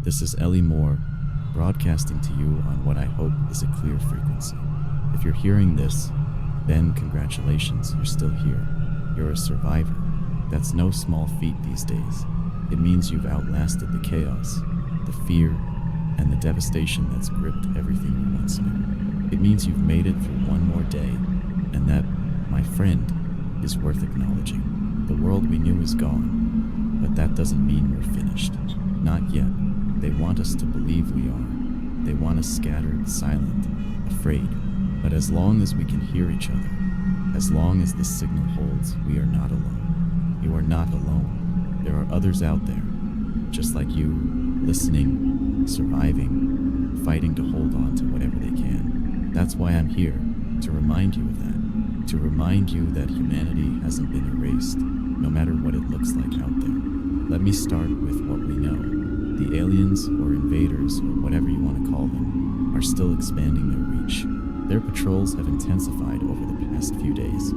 This is Ellie Moore, broadcasting to you on what I hope is a clear frequency. If you're hearing this, then congratulations, you're still here. You're a survivor. That's no small feat these days. It means you've outlasted the chaos, the fear, and the devastation that's gripped everything you once knew. It means you've made it through one more day, and that, my friend, is worth acknowledging. The world we knew is gone, but that doesn't mean we're finished. Not yet. They want us to believe we are. They want us scattered, silent, afraid. But as long as we can hear each other, as long as this signal holds, we are not alone. You are not alone. There are others out there, just like you, listening, surviving, fighting to hold on to whatever they can. That's why I'm here, to remind you of that. To remind you that humanity hasn't been erased, no matter what it looks like out there. Let me start with what we know. The aliens, or invaders, or whatever you want to call them, are still expanding their reach. Their patrols have intensified over the past few days,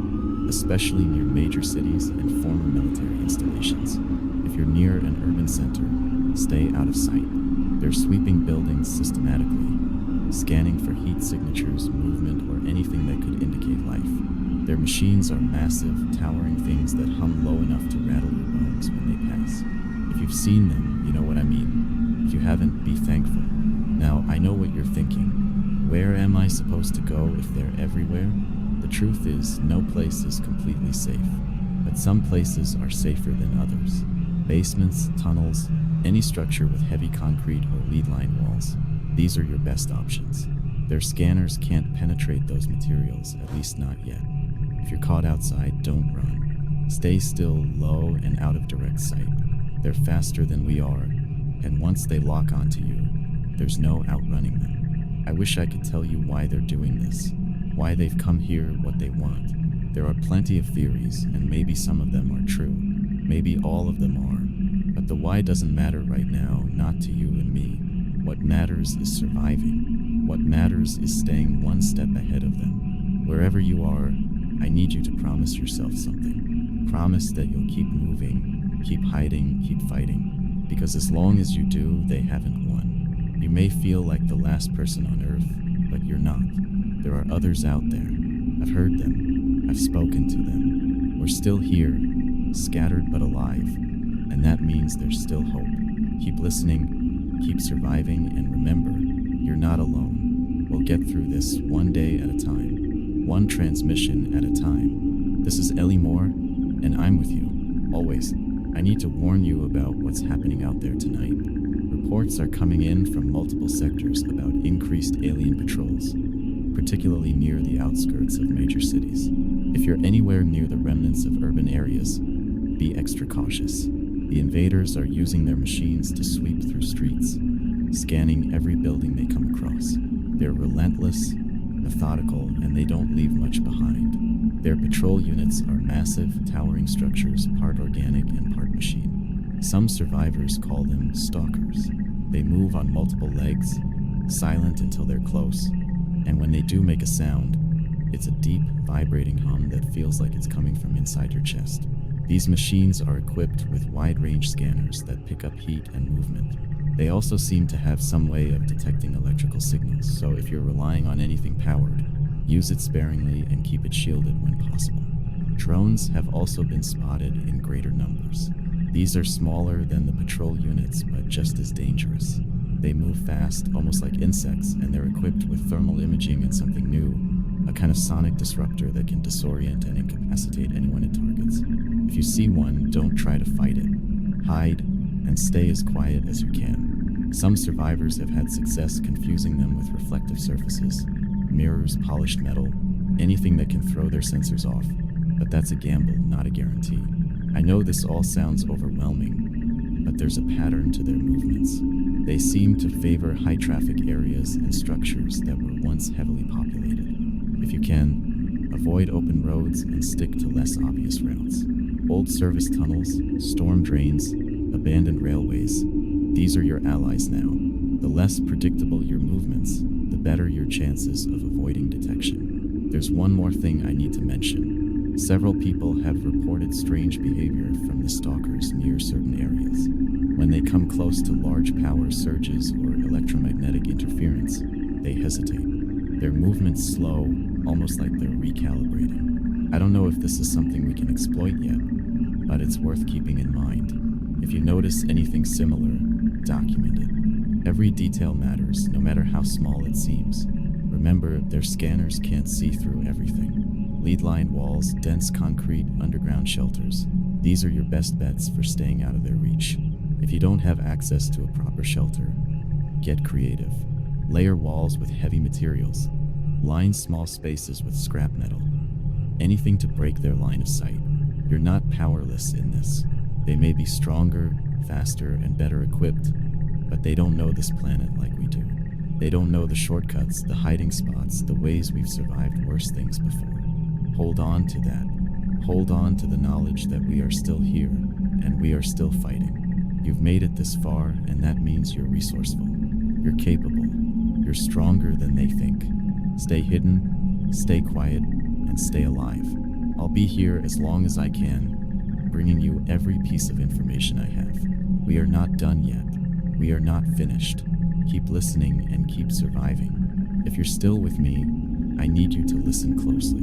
especially near major cities and former military installations. If you're near an urban center, stay out of sight. They're sweeping buildings systematically, scanning for heat signatures, movement, or anything that could indicate life. Their machines are massive, towering things that hum low enough to rattle your bones when they pass. If you've seen them, you know what I mean. If you haven't, be thankful. Now, I know what you're thinking. Where am I supposed to go if they're everywhere? The truth is, no place is completely safe. But some places are safer than others. Basements, tunnels, any structure with heavy concrete or lead-line walls. These are your best options. Their scanners can't penetrate those materials, at least not yet. If you're caught outside, don't run. Stay still, low, and out of direct sight. They're faster than we are, and once they lock onto you, there's no outrunning them. I wish I could tell you why they're doing this, why they've come here, what they want. There are plenty of theories, and maybe some of them are true. Maybe all of them are. But the why doesn't matter right now, not to you and me. What matters is surviving. What matters is staying one step ahead of them. Wherever you are, I need you to promise yourself something. Promise that you'll keep moving, keep hiding, keep fighting. Because as long as you do, they haven't won. You may feel like the last person on Earth, but you're not. There are others out there. I've heard them. I've spoken to them. We're still here, scattered but alive. And that means there's still hope. Keep listening, keep surviving, and remember, you're not alone. We'll get through this one day at a time, one transmission at a time. This is Ellie Moore, and I'm with you, always. I need to warn you about what's happening out there tonight. Reports are coming in from multiple sectors about increased alien patrols, particularly near the outskirts of major cities. If you're anywhere near the remnants of urban areas, be extra cautious. The invaders are using their machines to sweep through streets, scanning every building they come across. They're relentless, methodical, and they don't leave much behind. Their patrol units are massive, towering structures, part organic and part machine. Some survivors call them stalkers. They move on multiple legs, silent until they're close, and when they do make a sound, it's a deep, vibrating hum that feels like it's coming from inside your chest. These machines are equipped with wide-range scanners that pick up heat and movement. They also seem to have some way of detecting electrical signals, so if you're relying on anything powered, use it sparingly and keep it shielded when possible. Drones have also been spotted in greater numbers. These are smaller than the patrol units, but just as dangerous. They move fast, almost like insects, and they're equipped with thermal imaging and something new, a kind of sonic disruptor that can disorient and incapacitate anyone it targets. If you see one, don't try to fight it. Hide, and stay as quiet as you can. Some survivors have had success confusing them with reflective surfaces, mirrors, polished metal, anything that can throw their sensors off. But that's a gamble, not a guarantee. I know this all sounds overwhelming, but there's a pattern to their movements. They seem to favor high-traffic areas and structures that were once heavily populated. If you can, avoid open roads and stick to less obvious routes. Old service tunnels, storm drains, abandoned railways. These are your allies now. The less predictable your movements, the better your chances of avoiding detection. There's one more thing I need to mention. Several people have reported strange behavior from the stalkers near certain areas. When they come close to large power surges or electromagnetic interference, they hesitate. Their movements slow, almost like they're recalibrating. I don't know if this is something we can exploit yet, but it's worth keeping in mind. If you notice anything similar, document it. Every detail matters, no matter how small it seems. Remember, their scanners can't see through everything. Lead-lined walls, dense concrete, underground shelters. These are your best bets for staying out of their reach. If you don't have access to a proper shelter, get creative. Layer walls with heavy materials. Line small spaces with scrap metal. Anything to break their line of sight. You're not powerless in this. They may be stronger, faster, and better equipped, but they don't know this planet like we do. They don't know the shortcuts, the hiding spots, the ways we've survived worse things before. Hold on to that. Hold on to the knowledge that we are still here, and we are still fighting. You've made it this far, and that means you're resourceful. You're capable. You're stronger than they think. Stay hidden, stay quiet, and stay alive. I'll be here as long as I can, bringing you every piece of information I have. We are not done yet. We are not finished. Keep listening and keep surviving. If you're still with me, I need you to listen closely.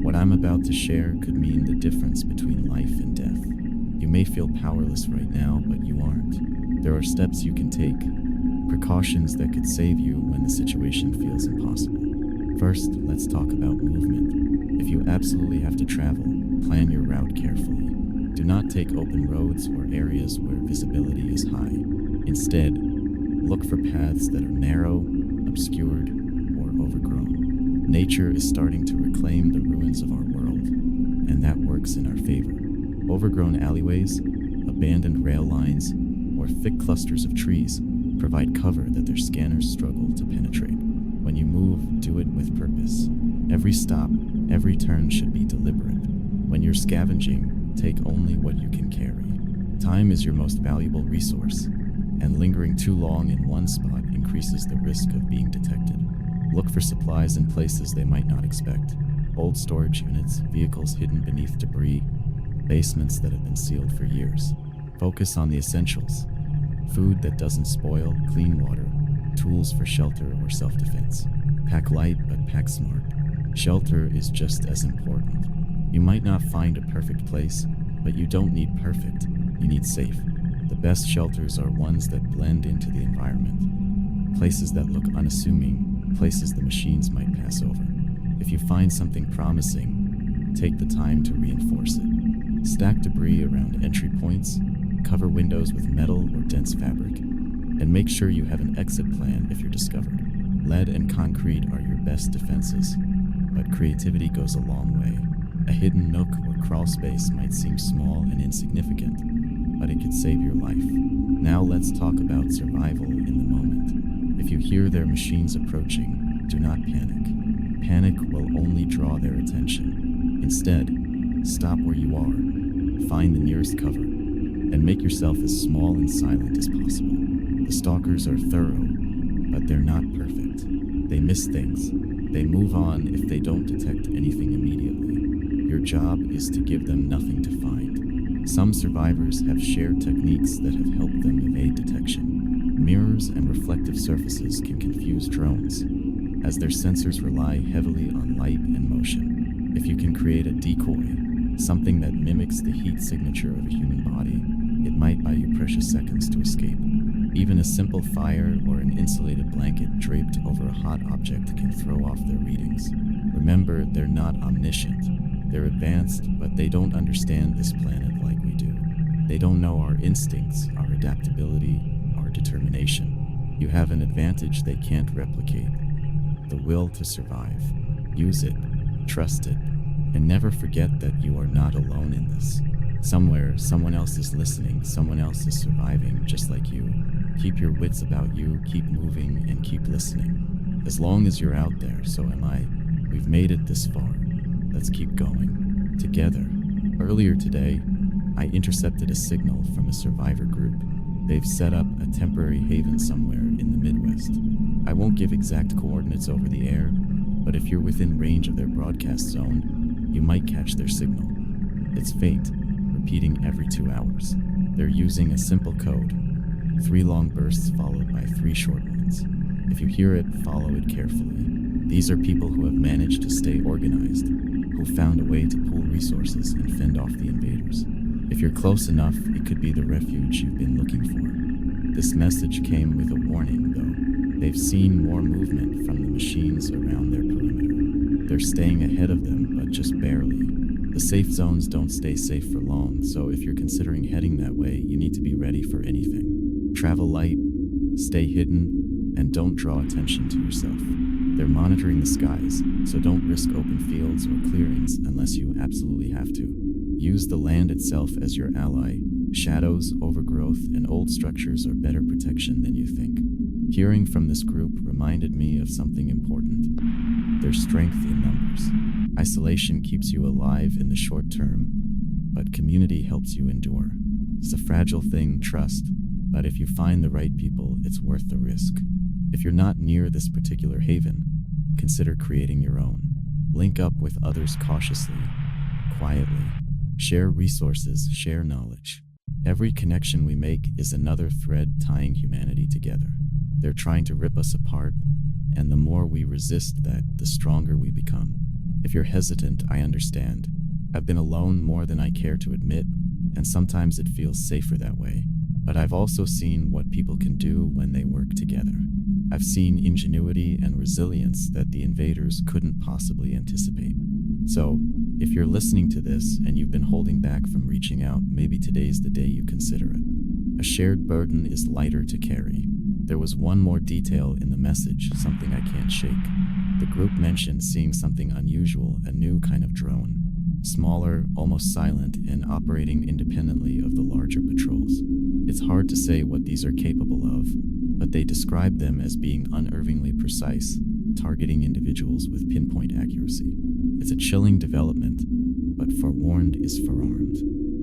What I'm about to share could mean the difference between life and death. You may feel powerless right now, but you aren't. There are steps you can take, precautions that could save you when the situation feels impossible. First, let's talk about movement. If you absolutely have to travel, plan your route carefully. Do not take open roads or areas where visibility is high. Instead, look for paths that are narrow, obscured, or overgrown. Nature is starting to reclaim the ruins of our world, and that works in our favor. Overgrown alleyways, abandoned rail lines, or thick clusters of trees provide cover that their scanners struggle to penetrate. When you move, do it with purpose. Every stop, every turn should be deliberate. When you're scavenging, take only what you can carry. Time is your most valuable resource, and lingering too long in one spot increases the risk of being detected. Look for supplies in places they might not expect. Old storage units, vehicles hidden beneath debris, basements that have been sealed for years. Focus on the essentials. Food that doesn't spoil, clean water, tools for shelter or self-defense. Pack light, but pack smart. Shelter is just as important. You might not find a perfect place, but you don't need perfect. You need safe. The best shelters are ones that blend into the environment. Places that look unassuming, places the machines might pass over. If you find something promising, take the time to reinforce it. Stack debris around entry points, cover windows with metal or dense fabric, and make sure you have an exit plan if you're discovered. Lead and concrete are your best defenses, but creativity goes a long way. A hidden nook or crawl space might seem small and insignificant, but it could save your life. Now let's talk about survival in the moment. If you hear their machines approaching, do not panic. Panic will only draw their attention. Instead, stop where you are, find the nearest cover, and make yourself as small and silent as possible. The stalkers are thorough, but they're not perfect. They miss things. They move on if they don't detect anything immediately. Your job is to give them nothing to find. Some survivors have shared techniques that have helped them evade detection. Mirrors and reflective surfaces can confuse drones, as their sensors rely heavily on light and motion. If you can create a decoy, something that mimics the heat signature of a human body, it might buy you precious seconds to escape. Even a simple fire or an insulated blanket draped over a hot object can throw off their readings. Remember, they're not omniscient. They're advanced, but they don't understand this planet like we do. They don't know our instincts, our adaptability, our determination. You have an advantage they can't replicate: the will to survive. Use it, trust it, and never forget that you are not alone in this. Somewhere, someone else is listening, someone else is surviving just like you. Keep your wits about you, keep moving, and keep listening. As long as you're out there, so am I. We've made it this far. Let's keep going. Together. Earlier today, I intercepted a signal from a survivor group. They've set up a temporary haven somewhere in the Midwest. I won't give exact coordinates over the air, but if you're within range of their broadcast zone, you might catch their signal. It's faint, repeating every 2 hours. They're using a simple code, 3 long bursts followed by 3 short ones. If you hear it, follow it carefully. These are people who have managed to stay organized, who found a way to pool resources and fend off the invaders. If you're close enough, it could be the refuge you've been looking for. This message came with a warning, though. They've seen more movement from the machines around their perimeter. They're staying ahead of them, but just barely. The safe zones don't stay safe for long, so if you're considering heading that way, you need to be ready for anything. Travel light, stay hidden, and don't draw attention to yourself. They're monitoring the skies, so don't risk open fields or clearings unless you absolutely have to. Use the land itself as your ally. Shadows, overgrowth, and old structures are better protection than you think. Hearing from this group reminded me of something important. There's strength in numbers. Isolation keeps you alive in the short term, but community helps you endure. It's a fragile thing, trust, but if you find the right people, it's worth the risk. If you're not near this particular haven, consider creating your own. Link up with others cautiously, quietly. Share resources, share knowledge. Every connection we make is another thread tying humanity together. They're trying to rip us apart, and the more we resist that, the stronger we become. If you're hesitant, I understand. I've been alone more than I care to admit, and sometimes it feels safer that way. But I've also seen what people can do when they work together. I've seen ingenuity and resilience that the invaders couldn't possibly anticipate. So, if you're listening to this and you've been holding back from reaching out, maybe today's the day you consider it. A shared burden is lighter to carry. There was one more detail in the message, something I can't shake. The group mentioned seeing something unusual, a new kind of drone. Smaller, almost silent, and operating independently of the larger patrols. It's hard to say what these are capable of, but they describe them as being unerringly precise, targeting individuals with pinpoint accuracy. It's a chilling development, but forewarned is forearmed.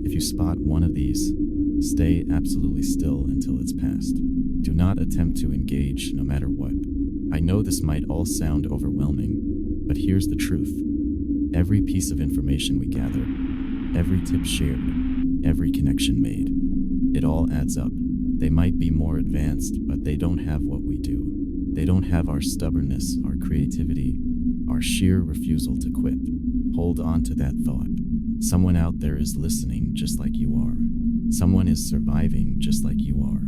If you spot one of these, stay absolutely still until it's passed. Do not attempt to engage, no matter what. I know this might all sound overwhelming, but here's the truth. Every piece of information we gather, every tip shared, every connection made, it all adds up. They might be more advanced, but they don't have what we do. They don't have our stubbornness, our creativity, our sheer refusal to quit. Hold on to that thought. Someone out there is listening just like you are. Someone is surviving just like you are.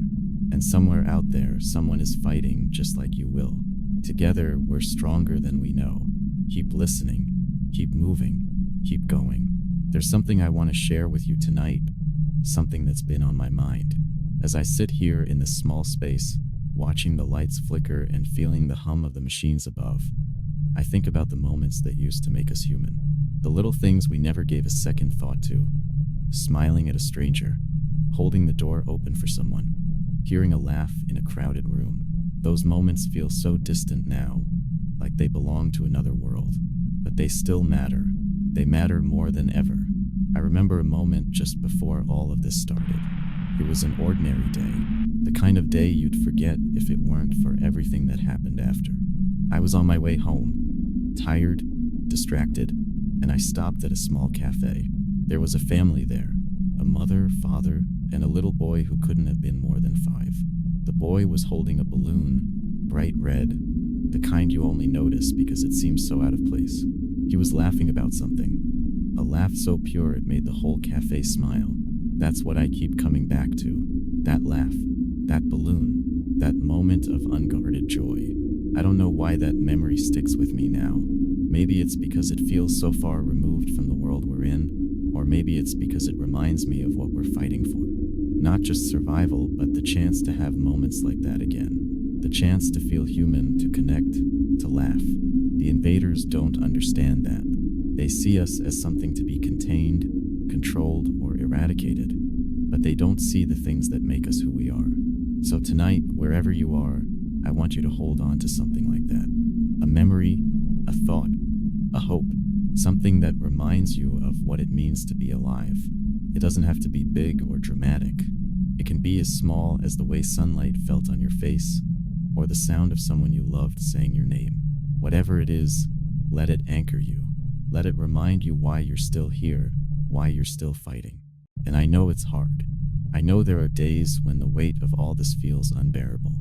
And somewhere out there, someone is fighting just like you will. Together, we're stronger than we know. Keep listening. Keep moving. Keep going. There's something I want to share with you tonight. Something that's been on my mind. As I sit here in this small space, watching the lights flicker and feeling the hum of the machines above, I think about the moments that used to make us human. The little things we never gave a second thought to. Smiling at a stranger, holding the door open for someone, hearing a laugh in a crowded room. Those moments feel so distant now, like they belong to another world. But they still matter. They matter more than ever. I remember a moment just before all of this started. It was an ordinary day, the kind of day you'd forget if it weren't for everything that happened after. I was on my way home, tired, distracted, and I stopped at a small cafe. There was a family there, a mother, father, and a little boy who couldn't have been more than 5. The boy was holding a balloon, bright red, the kind you only notice because it seems so out of place. He was laughing about something, a laugh so pure it made the whole cafe smile. That's what I keep coming back to. That laugh, that balloon, that moment of unguarded joy. I don't know why that memory sticks with me now. Maybe it's because it feels so far removed from the world we're in, or maybe it's because it reminds me of what we're fighting for. Not just survival, but the chance to have moments like that again. The chance to feel human, to connect, to laugh. The invaders don't understand that. They see us as something to be contained, controlled, or eradicated, but they don't see the things that make us who we are. So tonight, wherever you are, I want you to hold on to something like that. A memory, a thought, a hope, something that reminds you of what it means to be alive. It doesn't have to be big or dramatic. It can be as small as the way sunlight felt on your face, or the sound of someone you loved saying your name. Whatever it is, let it anchor you. Let it remind you why you're still here, why you're still fighting. And I know it's hard. I know there are days when the weight of all this feels unbearable.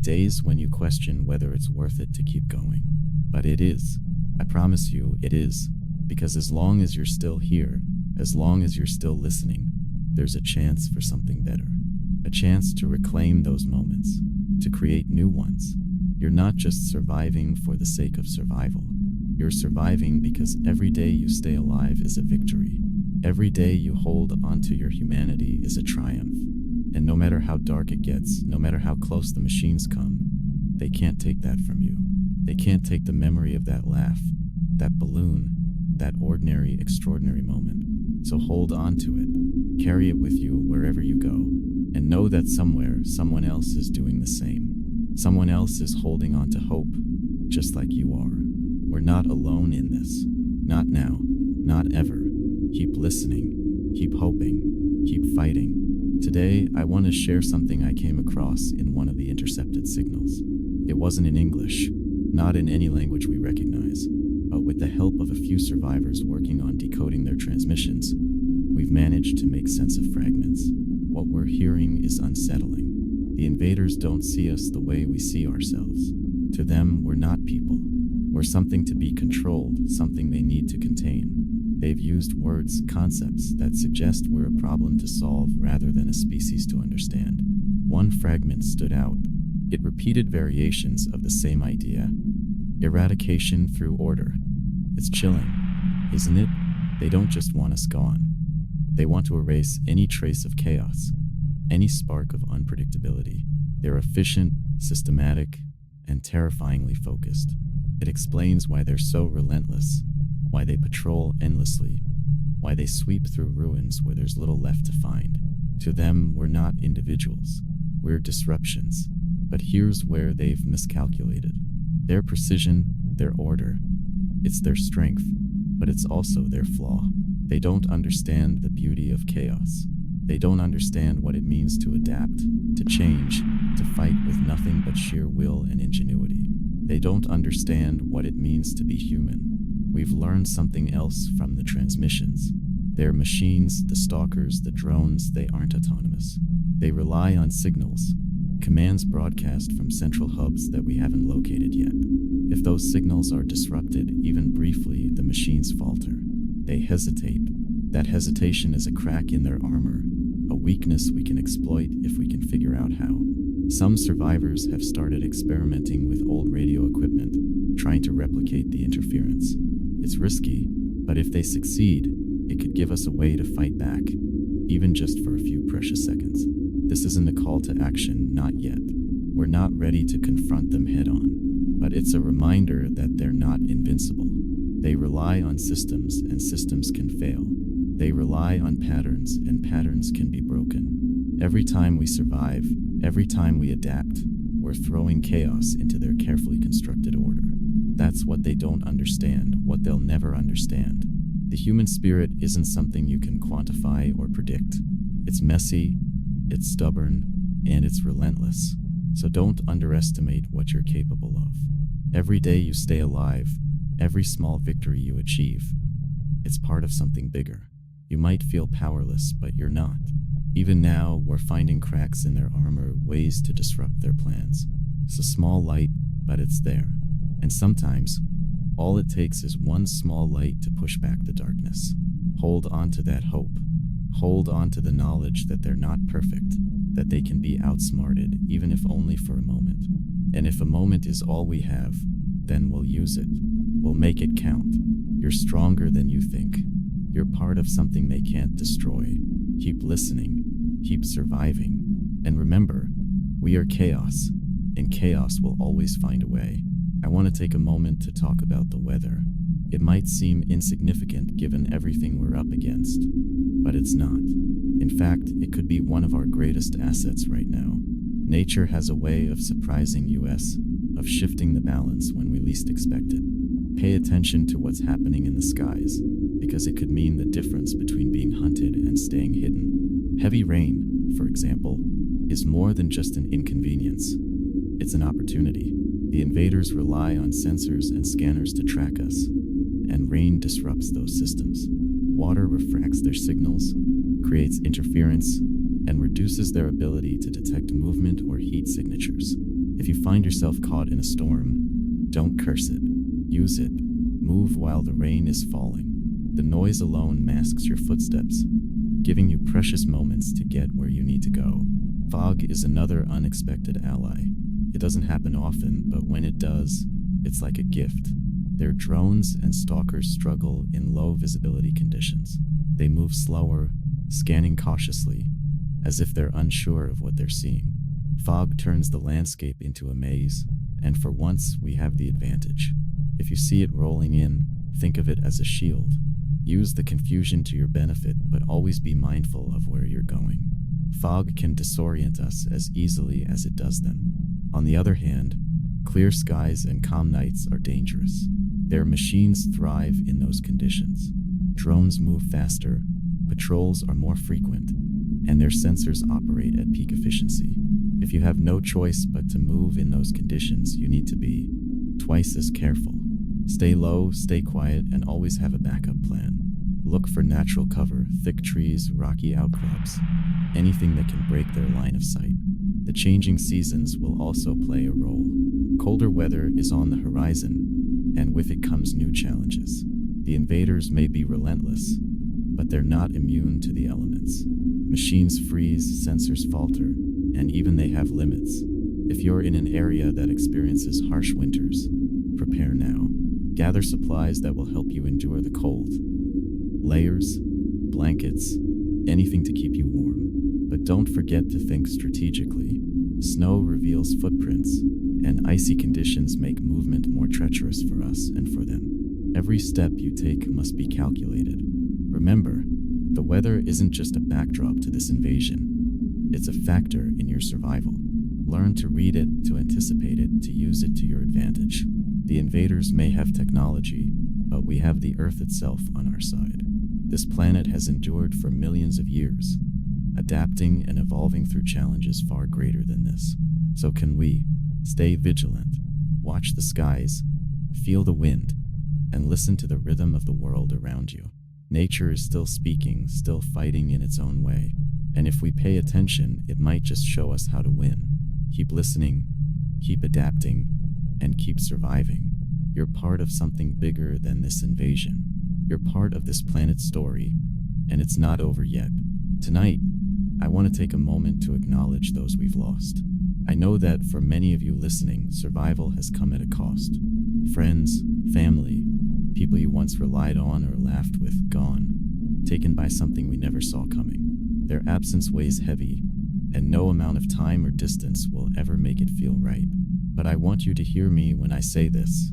Days when you question whether it's worth it to keep going. But it is. I promise you it is. Because as long as you're still here, as long as you're still listening, there's a chance for something better. A chance to reclaim those moments, to create new ones. You're not just surviving for the sake of survival. You're surviving because every day you stay alive is a victory. Every day you hold onto your humanity is a triumph. And no matter how dark it gets, no matter how close the machines come, they can't take that from you. They can't take the memory of that laugh, that balloon, that ordinary, extraordinary moment. So hold on to it. Carry it with you wherever you go. And know that somewhere, someone else is doing the same. Someone else is holding on to hope, just like you are. We're not alone in this. Not now. Not ever. Keep listening. Keep hoping. Keep fighting. Today, I want to share something I came across in one of the intercepted signals. It wasn't in English, not in any language we recognize, but with the help of a few survivors working on decoding their transmissions, we've managed to make sense of fragments. What we're hearing is unsettling. The invaders don't see us the way we see ourselves. To them, we're not people. We're something to be controlled, something they need to contain. They've used words, concepts that suggest we're a problem to solve rather than a species to understand. One fragment stood out. It repeated variations of the same idea. Eradication through order. It's chilling, isn't it? They don't just want us gone. They want to erase any trace of chaos, any spark of unpredictability. They're efficient, systematic, and terrifyingly focused. It explains why they're so relentless, why they patrol endlessly, why they sweep through ruins where there's little left to find. To them, we're not individuals. We're disruptions. But here's where they've miscalculated. Their precision, their order, it's their strength, but it's also their flaw. They don't understand the beauty of chaos. They don't understand what it means to adapt, to change, to fight with nothing but sheer will and ingenuity. They don't understand what it means to be human. We've learned something else from the transmissions. They're machines, the stalkers, the drones, they aren't autonomous. They rely on signals, commands broadcast from central hubs that we haven't located yet. If those signals are disrupted, even briefly, the machines falter. They hesitate. That hesitation is a crack in their armor, a weakness we can exploit if we can figure out how. Some survivors have started experimenting with old radio equipment, trying to replicate the interference. It's risky, but if they succeed, it could give us a way to fight back, even just for a few precious seconds. This isn't a call to action, not yet. We're not ready to confront them head-on, but it's a reminder that they're not invincible. They rely on systems, and systems can fail. They rely on patterns, and patterns can be broken. Every time we survive, every time we adapt, we're throwing chaos into their carefully constructed order. That's what they don't understand, what they'll never understand. The human spirit isn't something you can quantify or predict. It's messy, it's stubborn, and it's relentless. So don't underestimate what you're capable of. Every day you stay alive, every small victory you achieve, it's part of something bigger. You might feel powerless, but you're not. Even now, we're finding cracks in their armor, ways to disrupt their plans. It's a small light, but it's there. And sometimes, all it takes is one small light to push back the darkness. Hold on to that hope. Hold on to the knowledge that they're not perfect, that they can be outsmarted, even if only for a moment. And if a moment is all we have, then we'll use it. We'll make it count. You're stronger than you think. You're part of something they can't destroy. Keep listening. Keep surviving. And remember, we are chaos, and chaos will always find a way. I want to take a moment to talk about the weather. It might seem insignificant given everything we're up against, but it's not. In fact, it could be one of our greatest assets right now. Nature has a way of surprising us, of shifting the balance when we least expect it. Pay attention to what's happening in the skies, because it could mean the difference between being hunted and staying hidden. Heavy rain, for example, is more than just an inconvenience. It's an opportunity. The invaders rely on sensors and scanners to track us, and rain disrupts those systems. Water refracts their signals, creates interference, and reduces their ability to detect movement or heat signatures. If you find yourself caught in a storm, don't curse it. Use it. Move while the rain is falling. The noise alone masks your footsteps, giving you precious moments to get where you need to go. Fog is another unexpected ally. It doesn't happen often, but when it does, it's like a gift. Their drones and stalkers struggle in low visibility conditions. They move slower, scanning cautiously, as if they're unsure of what they're seeing. Fog turns the landscape into a maze, and for once we have the advantage. If you see it rolling in, think of it as a shield. Use the confusion to your benefit, but always be mindful of where you're going. Fog can disorient us as easily as it does them. On the other hand, clear skies and calm nights are dangerous. Their machines thrive in those conditions. Drones move faster, patrols are more frequent, and their sensors operate at peak efficiency. If you have no choice but to move in those conditions, you need to be twice as careful. Stay low, stay quiet, and always have a backup plan. Look for natural cover, thick trees, rocky outcrops, anything that can break their line of sight. The changing seasons will also play a role. Colder weather is on the horizon, and with it comes new challenges. The invaders may be relentless, but they're not immune to the elements. Machines freeze, sensors falter, and even they have limits. If you're in an area that experiences harsh winters, prepare now. Gather supplies that will help you endure the cold. Layers, blankets, anything to keep you warm. But don't forget to think strategically. Snow reveals footprints, and icy conditions make movement more treacherous for us and for them. Every step you take must be calculated. Remember, the weather isn't just a backdrop to this invasion. It's a factor in your survival. Learn to read it, to anticipate it, to use it to your advantage. The invaders may have technology, but we have the Earth itself on our side. This planet has endured for millions of years, adapting and evolving through challenges far greater than this. So can we? Stay vigilant, watch the skies, feel the wind, and listen to the rhythm of the world around you. Nature is still speaking, still fighting in its own way. And if we pay attention, it might just show us how to win. Keep listening, keep adapting, and keep surviving. You're part of something bigger than this invasion. You're part of this planet's story, and it's not over yet. Tonight, I want to take a moment to acknowledge those we've lost. I know that for many of you listening, survival has come at a cost. Friends, family, people you once relied on or laughed with, gone, taken by something we never saw coming. Their absence weighs heavy, and no amount of time or distance will ever make it feel right. But I want you to hear me when I say this.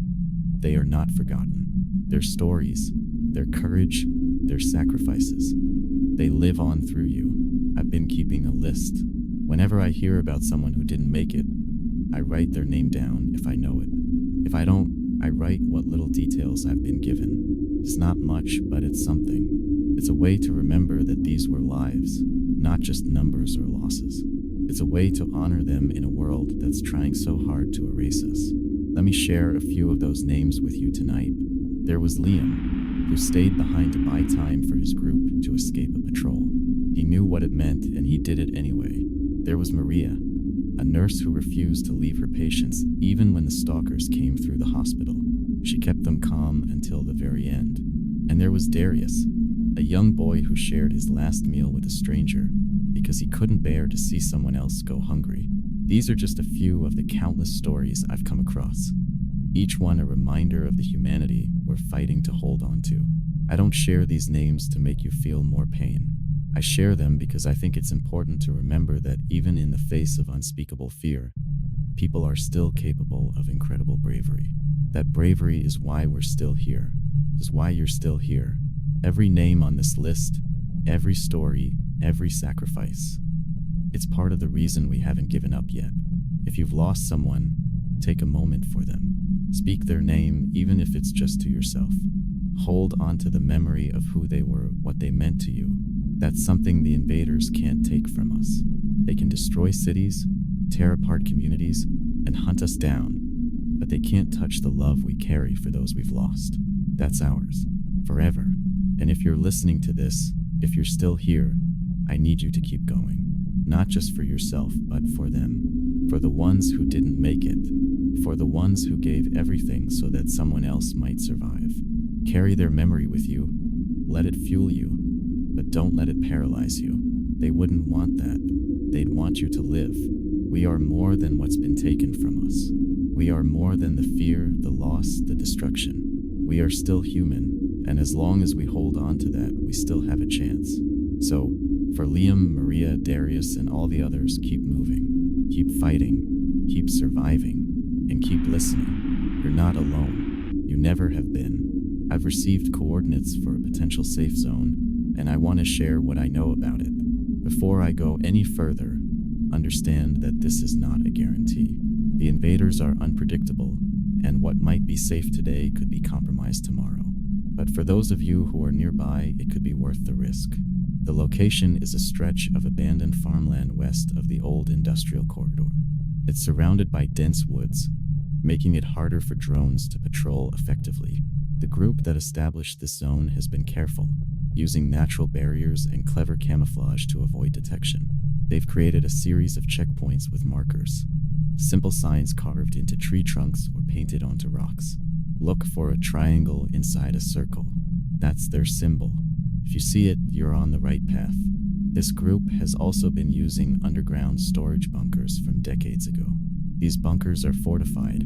They are not forgotten. Their stories, their courage, their sacrifices, they live on through you. I've been keeping a list. Whenever I hear about someone who didn't make it, I write their name down if I know it. If I don't, I write what little details I've been given. It's not much, but it's something. It's a way to remember that these were lives, not just numbers or losses. It's a way to honor them in a world that's trying so hard to erase us. Let me share a few of those names with you tonight. There was Liam, who stayed behind to buy time for his group to escape a patrol. He knew what it meant, and he did it anyway. There was Maria, a nurse who refused to leave her patients even when the stalkers came through the hospital. She kept them calm until the very end. And there was Darius, a young boy who shared his last meal with a stranger because he couldn't bear to see someone else go hungry. These are just a few of the countless stories I've come across, each one a reminder of the humanity we're fighting to hold on to. I don't share these names to make you feel more pain. I share them because I think it's important to remember that even in the face of unspeakable fear, people are still capable of incredible bravery. That bravery is why we're still here, is why you're still here. Every name on this list, every story, every sacrifice, it's part of the reason we haven't given up yet. If you've lost someone, take a moment for them. Speak their name, even if it's just to yourself. Hold on to the memory of who they were, what they meant to you. That's something the invaders can't take from us. They can destroy cities, tear apart communities, and hunt us down, but they can't touch the love we carry for those we've lost. That's ours, forever. And if you're listening to this, if you're still here, I need you to keep going. not just for yourself, but for them, for the ones who didn't make it, for the ones who gave everything so that someone else might survive. Carry their memory with you, let it fuel you, but don't let it paralyze you. They wouldn't want that. They'd want you to live. We are more than what's been taken from us. We are more than the fear, the loss, the destruction. We are still human, and as long as we hold on to that, we still have a chance. So, for Liam, Maria, Darius, and all the others, keep moving, keep fighting, keep surviving, and keep listening. You're not alone. You never have been. I've received coordinates for a potential safe zone, and I want to share what I know about it. Before I go any further, understand that this is not a guarantee. The invaders are unpredictable, and what might be safe today could be compromised tomorrow. But for those of you who are nearby, it could be worth the risk. The location is a stretch of abandoned farmland west of the old industrial corridor. It's surrounded by dense woods, making it harder for drones to patrol effectively. The group that established this zone has been careful, using natural barriers and clever camouflage to avoid detection. They've created a series of checkpoints with markers, simple signs carved into tree trunks or painted onto rocks. Look for a triangle inside a circle. That's their symbol. If you see it, you're on the right path. This group has also been using underground storage bunkers from decades ago. These bunkers are fortified,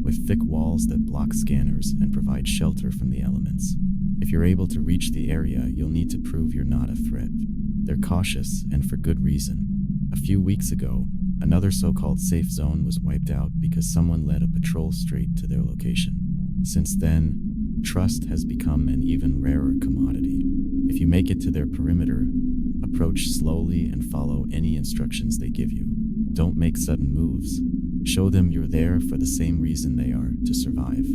with thick walls that block scanners and provide shelter from the elements. If you're able to reach the area, you'll need to prove you're not a threat. They're cautious, and for good reason. A few weeks ago, another so-called safe zone was wiped out because someone led a patrol straight to their location. Since then, trust has become an even rarer commodity. If you make it to their perimeter, approach slowly and follow any instructions they give you. Don't make sudden moves. Show them you're there for the same reason they are, to survive.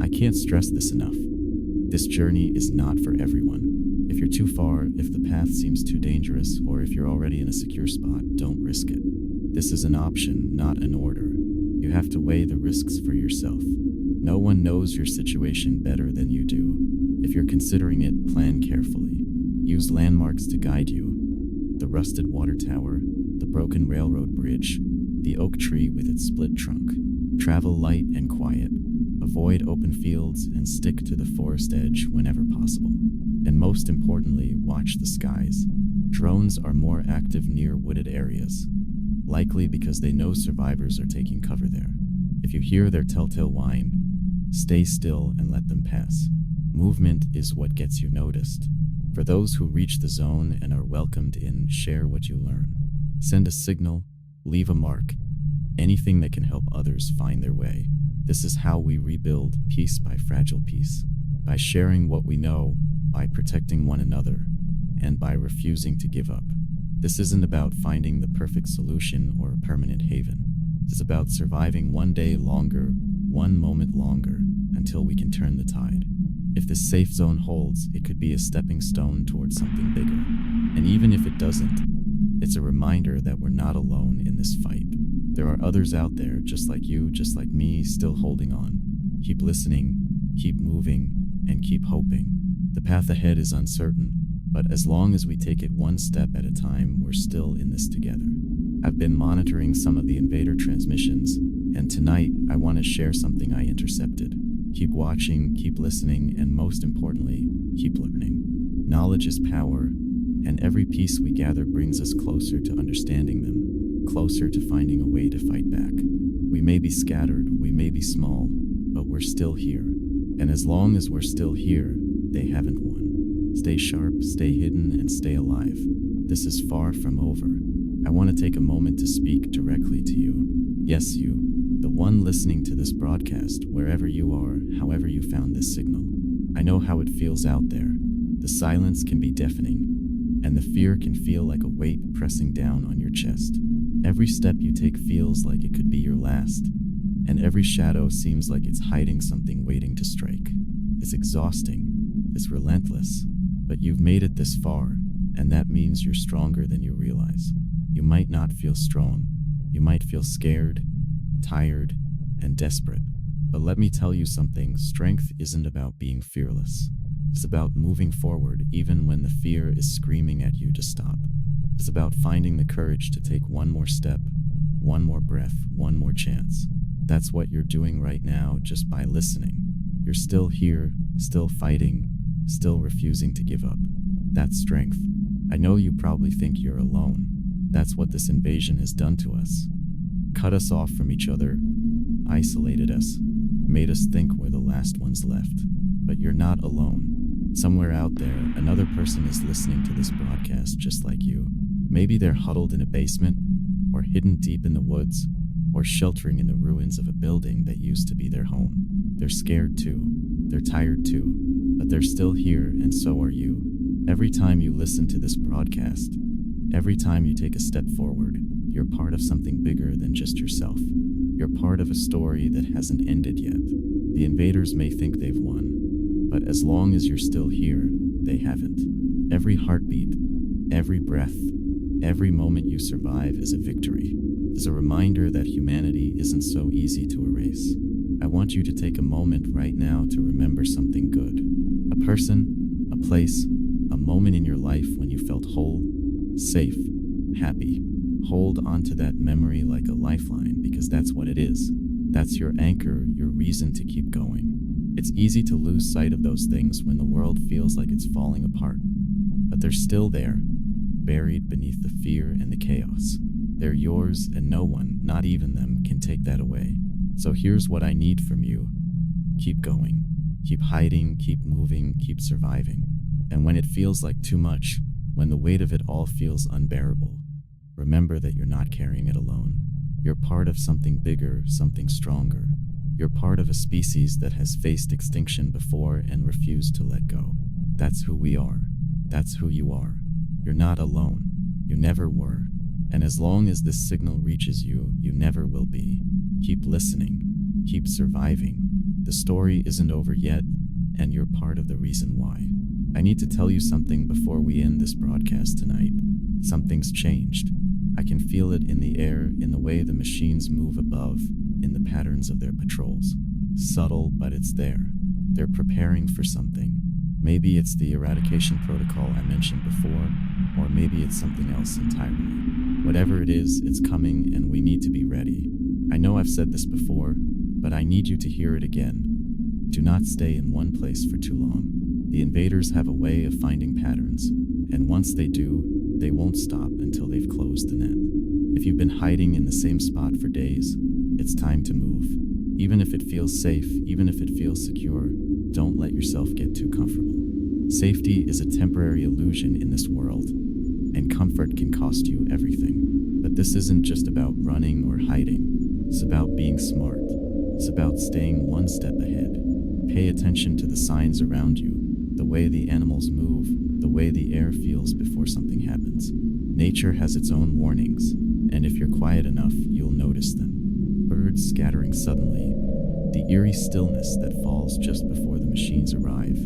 I can't stress this enough. This journey is not for everyone. If you're too far, if the path seems too dangerous, or if you're already in a secure spot, don't risk it. This is an option, not an order. You have to weigh the risks for yourself. No one knows your situation better than you do. If you're considering it, plan carefully. Use landmarks to guide you. The rusted water tower, the broken railroad bridge, the oak tree with its split trunk. Travel light and quiet. Avoid open fields and stick to the forest edge whenever possible. And most importantly, watch the skies. Drones are more active near wooded areas, likely because they know survivors are taking cover there. If you hear their telltale whine, stay still and let them pass. Movement is what gets you noticed. For those who reach the zone and are welcomed in, share what you learn. Send a signal, leave a mark, anything that can help others find their way. This is how we rebuild piece by fragile piece. By sharing what we know, by protecting one another, and by refusing to give up. This isn't about finding the perfect solution or a permanent haven. It's about surviving one day longer, one moment longer, until we can turn the tide. If this safe zone holds, it could be a stepping stone towards something bigger. And even if it doesn't, it's a reminder that we're not alone in this fight. There are others out there, just like you, just like me, still holding on. Keep listening, keep moving, and keep hoping. The path ahead is uncertain, but as long as we take it one step at a time, we're still in this together. I've been monitoring some of the invader transmissions, and tonight I want to share something I intercepted. Keep watching, keep listening, and most importantly, keep learning. Knowledge is power, and every piece we gather brings us closer to understanding them, closer to finding a way to fight back. We may be scattered, we may be small, but we're still here. And as long as we're still here, they haven't won. Stay sharp, stay hidden, and stay alive. This is far from over. I want to take a moment to speak directly to you. Yes, you, the one listening to this broadcast, wherever you are, however you found this signal. I know how it feels out there. The silence can be deafening, and the fear can feel like a weight pressing down on your chest. Every step you take feels like it could be your last, and every shadow seems like it's hiding something waiting to strike. It's exhausting, it's relentless, but you've made it this far, and that means you're stronger than you realize. You might not feel strong. You might feel scared, tired, and desperate. But let me tell you something, strength isn't about being fearless. It's about moving forward even when the fear is screaming at you to stop. It's about finding the courage to take one more step, one more breath, one more chance. That's what you're doing right now just by listening. You're still here, still fighting, still refusing to give up. That's strength. I know you probably think you're alone. That's what this invasion has done to us. Cut us off from each other, isolated us, made us think we're the last ones left. But you're not alone. Somewhere out there, another person is listening to this broadcast just like you. Maybe they're huddled in a basement, or hidden deep in the woods, or sheltering in the ruins of a building that used to be their home. They're scared too. They're tired too. But they're still here, and so are you. Every time you listen to this broadcast, every time you take a step forward, you're part of something bigger than just yourself. You're part of a story that hasn't ended yet. The invaders may think they've won, but as long as you're still here, they haven't. Every heartbeat, every breath, every moment you survive is a victory. It's a reminder that humanity isn't so easy to erase. I want you to take a moment right now to remember something good. A person, a place, a moment in your life when you felt whole, safe, happy. Hold on to that memory like a lifeline, because that's what it is. That's your anchor, your reason to keep going. It's easy to lose sight of those things when the world feels like it's falling apart. But they're still there, buried beneath the fear and the chaos. They're yours, and no one, not even them, can take that away. So here's what I need from you. Keep going. Keep hiding, keep moving, keep surviving. And when it feels like too much, when the weight of it all feels unbearable, remember that you're not carrying it alone. You're part of something bigger, something stronger. You're part of a species that has faced extinction before and refused to let go. That's who we are. That's who you are. You're not alone. You never were. And as long as this signal reaches you, you never will be. Keep listening. Keep surviving. The story isn't over yet, and you're part of the reason why. I need to tell you something before we end this broadcast tonight. Something's changed. I can feel it in the air, in the way the machines move above, in the patterns of their patrols. Subtle, but it's there. They're preparing for something. Maybe it's the eradication protocol I mentioned before, or maybe it's something else entirely. Whatever it is, it's coming, and we need to be ready. I know I've said this before, but I need you to hear it again. Do not stay in one place for too long. The invaders have a way of finding patterns, and once they do, they won't stop until they've closed the net. If you've been hiding in the same spot for days, it's time to move. Even if it feels safe, even if it feels secure, don't let yourself get too comfortable. Safety is a temporary illusion in this world, and comfort can cost you everything. But this isn't just about running or hiding. It's about being smart. It's about staying one step ahead. Pay attention to the signs around you, the way the animals move, the way the air feels before something happens. Nature has its own warnings, and if you're quiet enough, you'll notice them. Birds scattering suddenly, the eerie stillness that falls just before the machines arrive,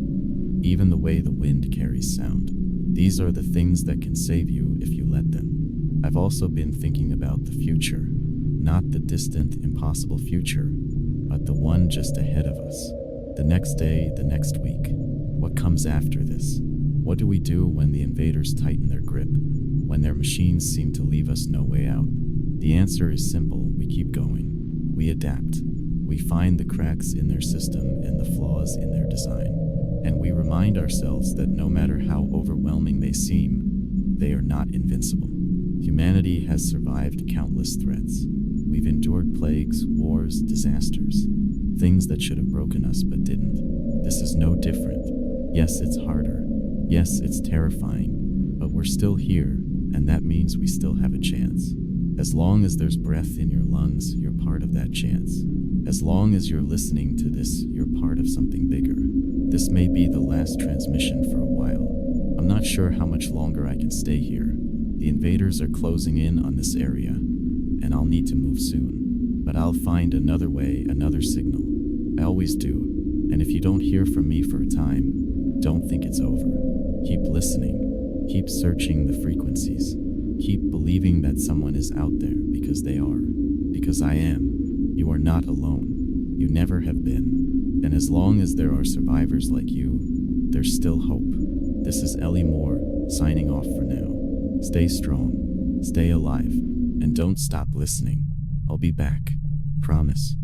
even the way the wind carries sound. These are the things that can save you if you let them. I've also been thinking about the future, not the distant, impossible future, but the one just ahead of us. The next day, the next week. What comes after this? What do we do when the invaders tighten their grip? When their machines seem to leave us no way out? The answer is simple. We keep going. We adapt. We find the cracks in their system and the flaws in their design. And we remind ourselves that no matter how overwhelming they seem, they are not invincible. Humanity has survived countless threats. We've endured plagues, wars, disasters, things that should have broken us but didn't. This is no different. Yes, it's harder. Yes, it's terrifying. But we're still here, and that means we still have a chance. As long as there's breath in your lungs, you're part of that chance. As long as you're listening to this, you're part of something bigger. This may be the last transmission for a while. I'm not sure how much longer I can stay here. The invaders are closing in on this area, and I'll need to move soon. But I'll find another way, another signal. I always do. And if you don't hear from me for a time, don't think it's over. Keep listening. Keep searching the frequencies. Keep believing that someone is out there, because they are. Because I am. You are not alone. You never have been. And as long as there are survivors like you, there's still hope. This is Ellie Moore, signing off for now. Stay strong, stay alive, and don't stop listening. I'll be back. Promise.